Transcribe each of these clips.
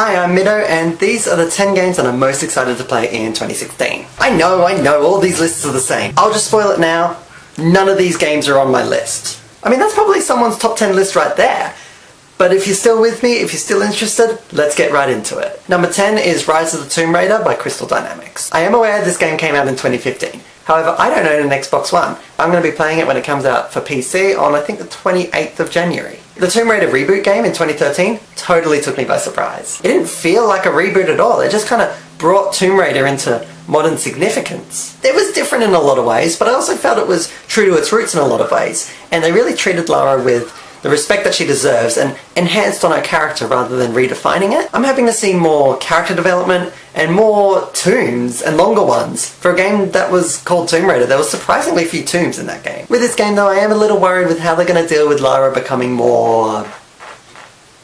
Hi, I'm Mitto, and these are the 10 games that I'm most excited to play in 2016. I know, all these lists are the same. I'll just spoil it now. None of these games are on my list. I mean, that's probably someone's top 10 list right there. But if you're still with me, if you're still interested, let's get right into it. Number 10 is Rise of the Tomb Raider by Crystal Dynamics. I am aware this game came out in 2015. However, I don't own an Xbox One. I'm going to be playing it when it comes out for PC on, I think, the 28th of January. The Tomb Raider reboot game in 2013 totally took me by surprise. It didn't feel like a reboot at all. It just kind of brought Tomb Raider into modern significance. It was different in a lot of ways, but I also felt it was true to its roots in a lot of ways. And they really treated Lara with the respect that she deserves and enhanced on her character rather than redefining it. I'm hoping to see more character development and more tombs and longer ones. For a game that was called Tomb Raider, there was surprisingly few tombs in that game. With this game though, I am a little worried with how they're going to deal with Lara becoming more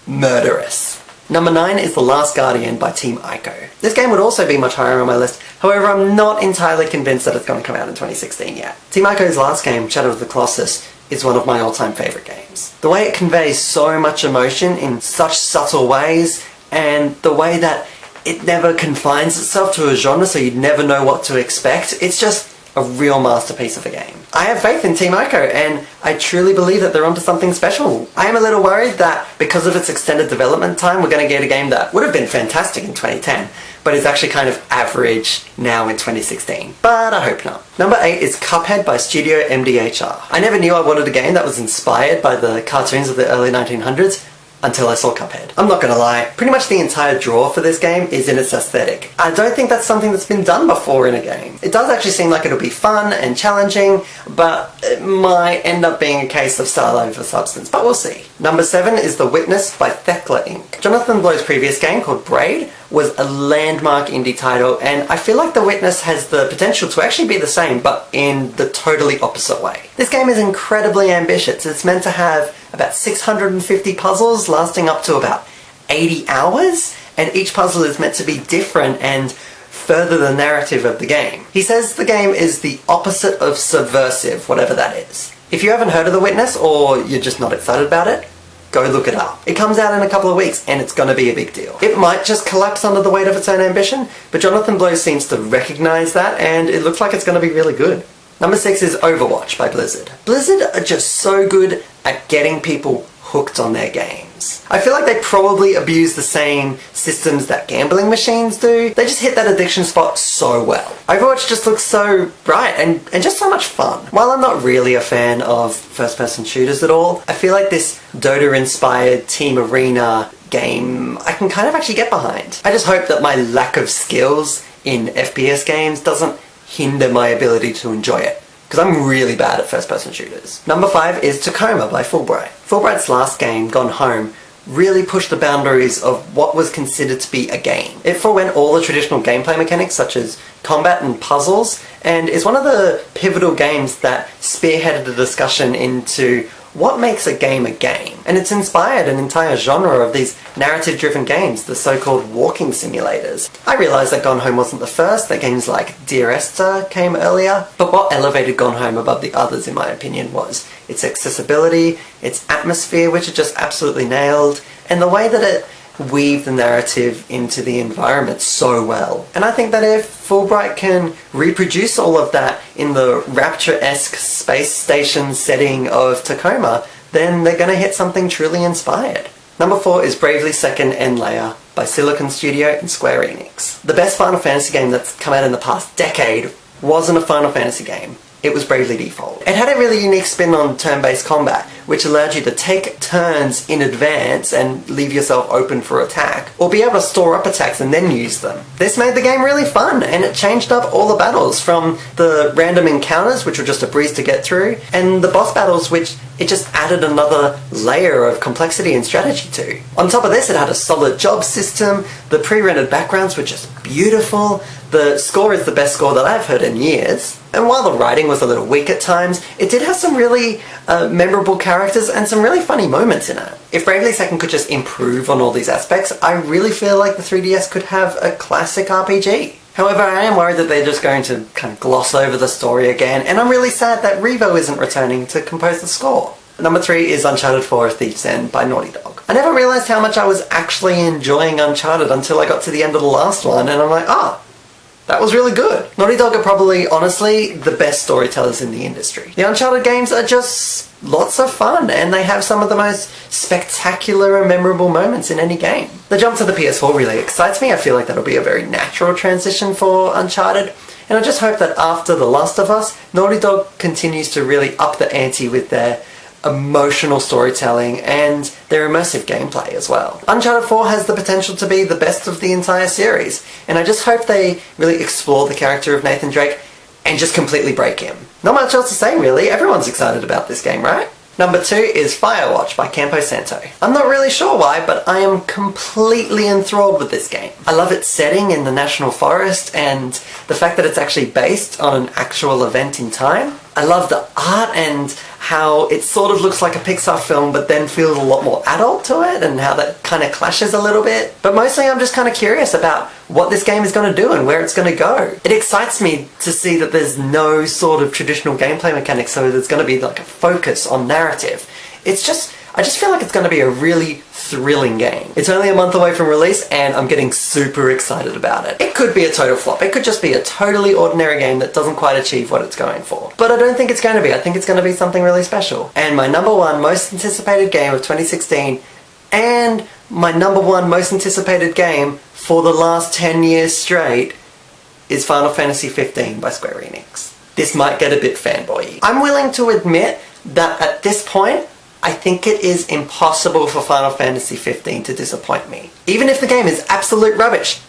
murderous. Number 9 is The Last Guardian by Team Ico. This game would also be much higher on my list, however I'm not entirely convinced that it's going to come out in 2016 yet. Team Ico's last game, Shadow of the Colossus, is one of my all-time favourite games. The way it conveys so much emotion in such subtle ways, and the way that it never confines itself to a genre so you'd never know what to expect, it's just a real masterpiece of a game. I have faith in Team Ico, and I truly believe that they're onto something special. I am a little worried that because of its extended development time, we're going to get a game that would have been fantastic in 2010, but is actually kind of average now in 2016. But I hope not. Number 8 is Cuphead by Studio MDHR. I never knew I wanted a game that was inspired by the cartoons of the early 1900s, until I saw Cuphead. I'm not gonna lie, pretty much the entire draw for this game is in its aesthetic. I don't think that's something that's been done before in a game. It does actually seem like it'll be fun and challenging, but it might end up being a case of style over substance, but we'll see. Number 7 is The Witness by Thekla Inc. Jonathan Blow's previous game, called Braid, was a landmark indie title, and I feel like The Witness has the potential to actually be the same, but in the totally opposite way. This game is incredibly ambitious. It's meant to have about 650 puzzles lasting up to about 80 hours, and each puzzle is meant to be different and further the narrative of the game. He says the game is the opposite of subversive, whatever that is. If you haven't heard of The Witness, or you're just not excited about it, go look it up. It comes out in a couple of weeks, and it's going to be a big deal. It might just collapse under the weight of its own ambition, but Jonathan Blow seems to recognise that, and it looks like it's going to be really good. Number 6 is Overwatch by Blizzard. Blizzard are just so good at getting people hooked on their games. I feel like they probably abuse the same systems that gambling machines do. They just hit that addiction spot so well. Overwatch just looks so bright and just so much fun. While I'm not really a fan of first-person shooters at all, I feel like this Dota-inspired Team Arena game I can kind of actually get behind. I just hope that my lack of skills in FPS games doesn't hinder my ability to enjoy it, because I'm really bad at first-person shooters. Number 5 is Tacoma by Fulbright. Fulbright's last game, Gone Home, really pushed the boundaries of what was considered to be a game. It forewent all the traditional gameplay mechanics such as combat and puzzles, and is one of the pivotal games that spearheaded the discussion into what makes a game a game. And it's inspired an entire genre of these narrative-driven games, the so-called walking simulators. I realised that Gone Home wasn't the first, that games like Dear Esther came earlier, but what elevated Gone Home above the others, in my opinion, was its accessibility, its atmosphere, which it just absolutely nailed, and the way that it weave the narrative into the environment so well. And I think that if Fulbright can reproduce all of that in the Rapture-esque space station setting of Tacoma, then they're going to hit something truly inspired. Number 4 is Bravely Second End Layer by Silicon Studio and Square Enix. The best Final Fantasy game that's come out in the past decade wasn't a Final Fantasy game. It was Bravely Default. It had a really unique spin on turn-based combat, which allowed you to take turns in advance and leave yourself open for attack, or be able to store up attacks and then use them. This made the game really fun, and it changed up all the battles, from the random encounters, which were just a breeze to get through, and the boss battles, which it just added another layer of complexity and strategy to. On top of this, it had a solid job system, the pre-rendered backgrounds were just beautiful, the score is the best score that I've heard in years, and while the writing was a little weak at times, it did have some really memorable characters and some really funny moments in it. If Bravely Second could just improve on all these aspects, I really feel like the 3DS could have a classic RPG. However, I am worried that they're just going to kind of gloss over the story again, and I'm really sad that Revo isn't returning to compose the score. Number 3 is Uncharted 4: A Thief's End by Naughty Dog. I never realised how much I was actually enjoying Uncharted until I got to the end of the last one, and I'm like, that was really good. Naughty Dog are probably, honestly, the best storytellers in the industry. The Uncharted games are just lots of fun, and they have some of the most spectacular and memorable moments in any game. The jump to the PS4 really excites me. I feel like that'll be a very natural transition for Uncharted, and I just hope that after The Last of Us, Naughty Dog continues to really up the ante with their emotional storytelling and their immersive gameplay as well. Uncharted 4 has the potential to be the best of the entire series, and I just hope they really explore the character of Nathan Drake and just completely break him. Not much else to say really, everyone's excited about this game, right? Number 2 is Firewatch by Campo Santo. I'm not really sure why, but I am completely enthralled with this game. I love its setting in the National Forest and the fact that it's actually based on an actual event in time. I love the art and how it sort of looks like a Pixar film but then feels a lot more adult to it, and how that kind of clashes a little bit. But mostly I'm just kind of curious about what this game is going to do and where it's going to go. It excites me to see that there's no sort of traditional gameplay mechanics, so there's going to be like a focus on narrative. I just feel like it's going to be a really thrilling game. It's only a month away from release and I'm getting super excited about it. It could be a total flop. It could just be a totally ordinary game that doesn't quite achieve what it's going for. But I don't think it's going to be. I think it's going to be something really special. And my number one most anticipated game of 2016 and my number one most anticipated game for the last 10 years straight is Final Fantasy 15 by Square Enix. This might get a bit fanboy-y. I'm willing to admit that at this point, I think it is impossible for Final Fantasy 15 to disappoint me. Even if the game is absolute rubbish,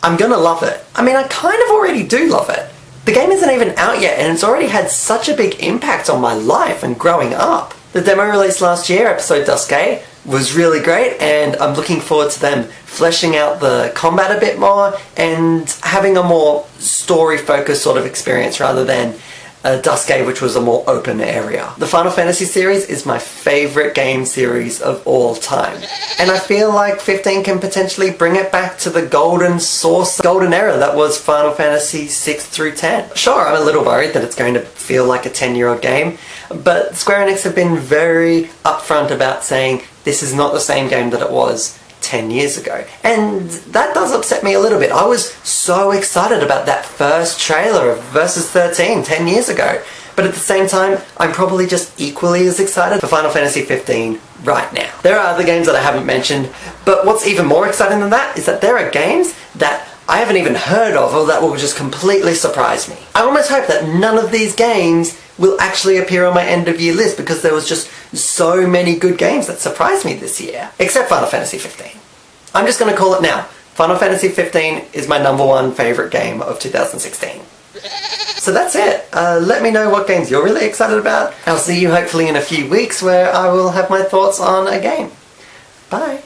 I'm gonna love it. I mean, I kind of already do love it. The game isn't even out yet and it's already had such a big impact on my life and growing up. The demo released last year, episode Duske, was really great, and I'm looking forward to them fleshing out the combat a bit more and having a more story-focused sort of experience rather than Duske, which was a more open area. The Final Fantasy series is my favourite game series of all time, and I feel like 15 can potentially bring it back to the golden era that was Final Fantasy 6 through 10. Sure, I'm a little worried that it's going to feel like a 10-year-old game, but Square Enix have been very upfront about saying this is not the same game that it was 10 years ago. And that does upset me a little bit. I was so excited about that first trailer of Versus 13 10 years ago. But at the same time, I'm probably just equally as excited for Final Fantasy 15 right now. There are other games that I haven't mentioned, but what's even more exciting than that is that there are games that I haven't even heard of or that will just completely surprise me. I almost hope that none of these games will actually appear on my end of year list because there was just so many good games that surprised me this year. Except Final Fantasy 15. I'm just going to call it now. Final Fantasy 15 is my number one favourite game of 2016. So that's it. Let me know what games you're really excited about. I'll see you hopefully in a few weeks where I will have my thoughts on a game. Bye.